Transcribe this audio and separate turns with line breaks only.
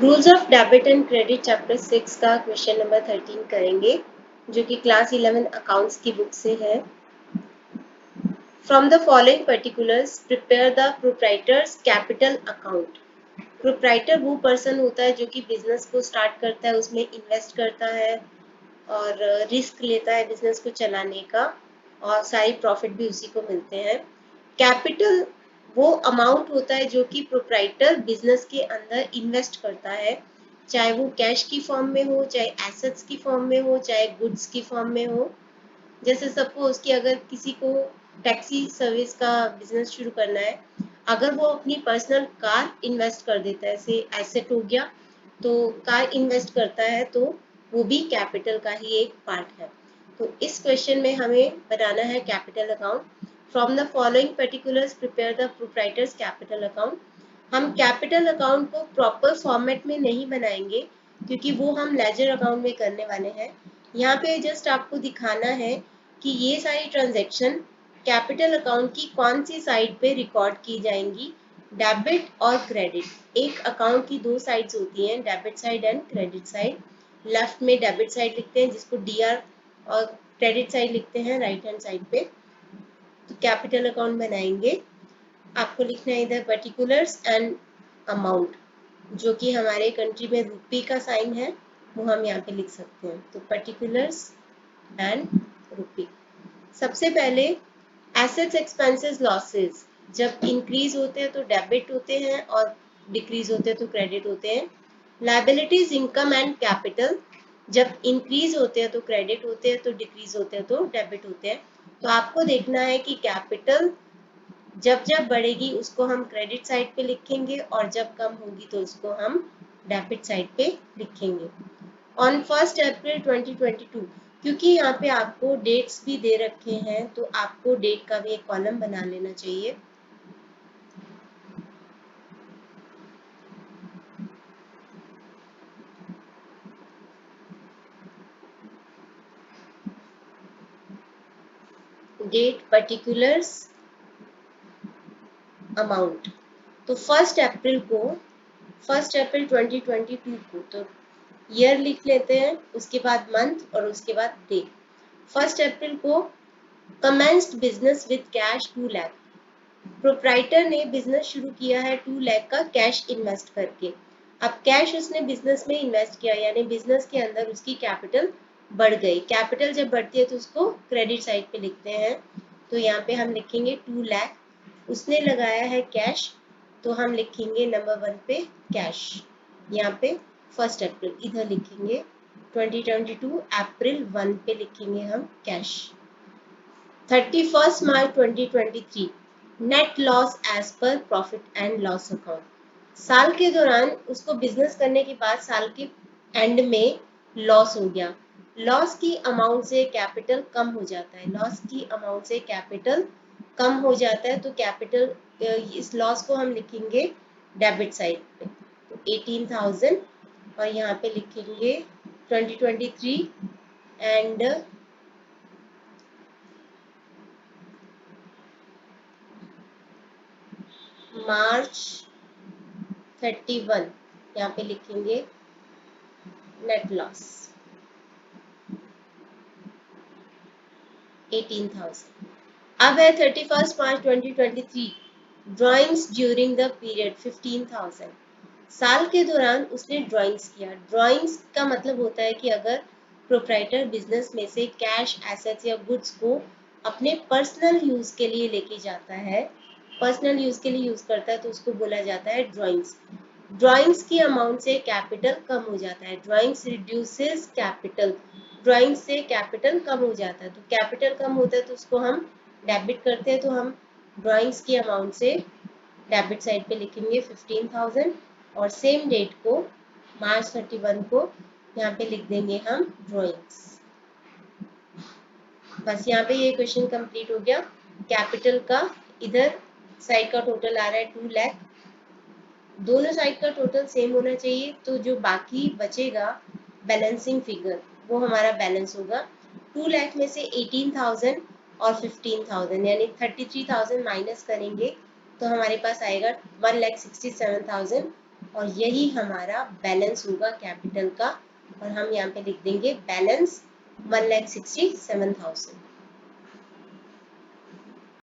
Rules of debit and credit chapter 6 का question number 13 करेंगे जो कि क्लास 11 अकाउंट्स की बुक से है। From the following particulars prepare the proprietors capital account. Proprietor वो पर्सन होता है जो कि बिजनेस को स्टार्ट करता है, उसमें इन्वेस्ट करता है और रिस्क लेता है बिजनेस को चलाने का, और सारी प्रॉफिट भी उसी को मिलते हैं। कैपिटल वो अमाउंट होता है जो कि प्रोप्राइटर बिजनेस के अंदर इन्वेस्ट करता है, चाहे वो कैश की फॉर्म में हो, चाहे एसेट्स की फॉर्म में हो, चाहे गुड्स की फॉर्म में हो। जैसे सपोज कि अगर किसी को टैक्सी सर्विस का बिजनेस शुरू करना है, अगर वो अपनी पर्सनल कार इन्वेस्ट कर देता है, ऐसे एसेट हो गया, तो कार इन्वेस्ट करता है तो वो भी कैपिटल का ही एक पार्ट है। तो इस क्वेश्चन में हमें बनाना है capital account. From the following particulars prepare the proprietors capital account. हम कैपिटल अकाउंट को प्रॉपर फॉर्मेट में नहीं बनाएंगे क्योंकि वो हम लेजर अकाउंट में करने वाले हैं। यहाँ पे जस्ट आपको दिखाना है कि ये सारी ट्रांजैक्शन कैपिटल अकाउंट की कौन सी साइड पे रिकॉर्ड की जाएंगी, डेबिट और क्रेडिट। एक अकाउंट की दो साइड्स होती हैं, debit side and credit side. Left में डेबिट साइड लिखते हैं जिसको डीआर, और क्रेडिट साइड लिखते हैं राइट हैंड साइड पे। तो कैपिटल अकाउंट बनाएंगे, आपको लिखना है इधर पर्टिकुलर्स एंड अमाउंट, जो कि हमारे कंट्री में रुपी का साइन है वो हम यहाँ पे लिख सकते हैं। तो पर्टिकुलर्स एंड रुपी। सबसे पहले एसेट्स एक्सपेंसेस लॉसेस जब इंक्रीज होते हैं तो डेबिट होते हैं और डिक्रीज होते हैं तो क्रेडिट होते हैं। लायबिलिटीज इनकम एंड कैपिटल जब इंक्रीज होते हैं तो क्रेडिट होते हैं, तो डिक्रीज होते हैं तो डेबिट होते हैं। तो आपको देखना है कि कैपिटल जब जब बढ़ेगी उसको हम क्रेडिट साइड पे लिखेंगे और जब कम होगी तो उसको हम डेबिट साइड पे लिखेंगे। ऑन 1 अप्रैल 2022, क्योंकि यहाँ पे आपको डेट्स भी दे रखे हैं तो आपको डेट का भी एक कॉलम बना लेना चाहिए। डेट पर्टिकुलर्स अमाउंट, तो 1 अप्रैल को, 1 अप्रैल 2022 को तो ईयर लिख लेते हैं, उसके बाद मंथ और उसके बाद डे। 1 अप्रैल को commenced business with cash 2 lakh. Proprietor ने बिजनेस शुरू किया है 2 लाख का कैश इन्वेस्ट करके। अब कैश उसने बिजनेस में इन्वेस्ट किया, यानी बिजनेस के अंदर उसकी कैपिटल बढ़ गई। कैपिटल जब बढ़ती है तो उसको क्रेडिट साइड पे लिखते हैं। तो यहाँ पे हम लिखेंगे 2 लाख, उसने लगाया है कैश, तो हम लिखेंगे नंबर 1 पे कैश। यहाँ पे 1 अप्रैल इधर लिखेंगे, 2022 अप्रैल 1 पे लिखेंगे हम cash. 31 March 2023 net loss as per profit and loss account. साल के दौरान उसको बिजनेस करने के बाद साल के एंड में लॉस हो गया। लॉस की अमाउंट से कैपिटल कम हो जाता है, लॉस की अमाउंट से कैपिटल कम हो जाता है, तो कैपिटल इस लॉस को हम लिखेंगे डेबिट साइड पे। तो 18,000 और यहाँ पे लिखेंगे 2023 एंड मार्च 31, यहाँ पे लिखेंगे नेट लॉस 18,000। अब है 31 March 2023 drawings during the period 15,000। साल के दौरान उसने ड्राइंग्स किया। ड्राइंग्स का मतलब होता है कि अगर प्रोप्राइटर बिजनेस में से कैश, एसेट्स या गुड्स को अपने पर्सनल यूज के लिए लेके जाता है, पर्सनल यूज के लिए यूज करता है, तो उसको बोला जाता है ड्राइंग्स। ड्राइंग्स की अमाउंट से कैपिटल कम हो जाता है, ड्राइंग्स रिड्यूसेस कैपिटल, ड्राइंग से कैपिटल कम हो जाता है। तो कैपिटल कम होता है तो उसको हम डेबिट करते हैं, तो हम ड्राइंग्स की अमाउंट से डेबिट साइड पे लिखेंगे 15,000 और सेम डेट को मार्च 31 को यहाँ पे लिख देंगे हम ड्राइंग्स। बस यहाँ पे ये क्वेश्चन कंप्लीट हो गया। कैपिटल का इधर साइड का टोटल आ रहा है 2 लाख, दोनों साइड का टोटल सेम होना चाहिए, तो जो बाकी बचेगा बैलेंसिंग फिगर वो हमारा बैलेंस होगा। 2 लाख में से 18,000 और 15,000 यानी 33,000 माइनस करेंगे तो हमारे पास आएगा 1,67,000 और यही हमारा बैलेंस होगा कैपिटल का, और हम यहाँ पे लिख देंगे बैलेंस 1,67,000।